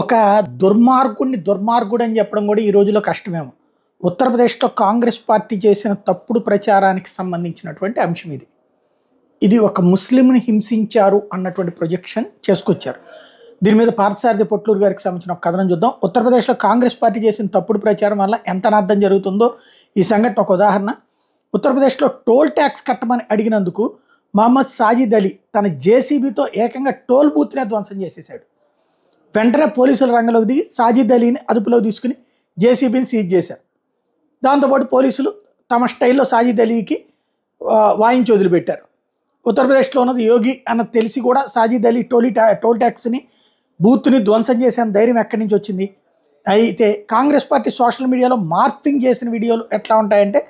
ఒక దుర్మార్గుడు అని చెప్పడం కూడా ఈ రోజుల్లో కష్టమేమో. ఉత్తరప్రదేశ్‌లో కాంగ్రెస్ పార్టీ చేసిన తప్పుడు ప్రచారానికి సంబంధించినటువంటి అంశం ఇది. ఇది ఒక ముస్లింని హింసించారు అన్నటువంటి ప్రొజెక్షన్ చేసుకొచ్చారు. దీని మీద పార్థసారథి పొట్లూరు గారికి సంబంధించిన ఒక కథనం చూద్దాం. ఉత్తరప్రదేశ్‌లో కాంగ్రెస్ పార్టీ చేసిన తప్పుడు ప్రచారం వల్ల ఎంత అనర్థం జరుగుతుందో ఈ సంఘటన ఒక ఉదాహరణ. ఉత్తరప్రదేశ్‌లో టోల్ ట్యాక్స్ కట్టమని అడిగినందుకు మహమ్మద్ సాజిద్ అలీ తన జేసీబీతో ఏకంగా టోల్ బూత్‌నే ధ్వంసం చేసేశాడు. వెంటనే పోలీసులు రంగంలోకి దిగి సాజిద్ అలీని అదుపులోకి తీసుకుని జేసీబీని సీజ్ చేశారు. దాంతోపాటు పోలీసులు తమ స్టైల్లో సాజిద్ అలీకి వాయించి వదిలిపెట్టారు. ఉత్తరప్రదేశ్లో ఉన్నది యోగి అన్నది తెలిసి కూడా సాజిద్ అలీ టోల్ ట్యాక్స్ని బూత్ని ధ్వంసం చేసిన ధైర్యం ఎక్కడి నుంచి వచ్చింది? అయితే కాంగ్రెస్ పార్టీ సోషల్ మీడియాలో మార్ఫింగ్ చేసిన వీడియోలు ఎట్లా ఉంటాయంటే,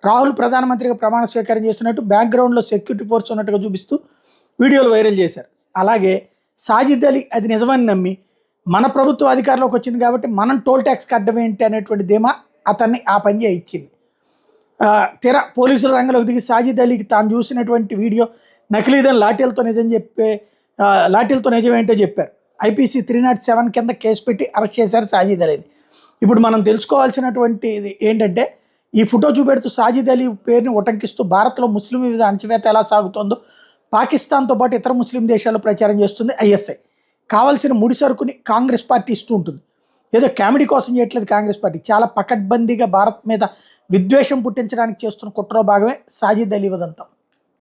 రాహుల్ ప్రధానమంత్రిగా ప్రమాణ స్వీకారం చేస్తున్నట్టు బ్యాక్గ్రౌండ్లో సెక్యూరిటీ ఫోర్స్ ఉన్నట్టుగా చూపిస్తూ వీడియోలు వైరల్ చేశారు. అలాగే సాజిద్ అలీ అది నిజమని నమ్మి మన ప్రభుత్వం అధికారంలోకి వచ్చింది కాబట్టి మనం టోల్ ట్యాక్స్ కట్టడం ఏంటి అనేటువంటి ధీమా అతన్ని ఆ పని చేయించింది. పోలీసుల రంగంలోకి దిగి సాజిద్ అలీకి తాను చూసినటువంటి వీడియో నకిలీదని లాఠీలతో నిజమేంటో చెప్పారు. ఐపీసీ 307 కింద కేసు పెట్టి అరెస్ట్ చేశారు సాజిద్ అలీని. ఇప్పుడు మనం తెలుసుకోవాల్సినటువంటి ఏంటంటే, ఈ ఫోటో చూపెడుతూ సాజిద్ అలీ పేరుని ఉటంకిస్తూ భారత్లో ముస్లిం వివిధ అణచివేత ఎలా సాగుతుందో పాకిస్తాన్తో పాటు ఇతర ముస్లిం దేశాల్లో ప్రచారం చేస్తుంది ఐఎస్ఐ. కావాల్సిన ముడి సరుకుని కాంగ్రెస్ పార్టీ ఇస్తూ ఉంటుంది. ఏదో కామెడీ కోసం చేయట్లేదు కాంగ్రెస్ పార్టీ. చాలా పకడ్బందీగా భారత్ మీద విద్వేషం పుట్టించడానికి చేస్తున్న కుట్రలో భాగమే సాజిద్ అలీ ఉదంతం.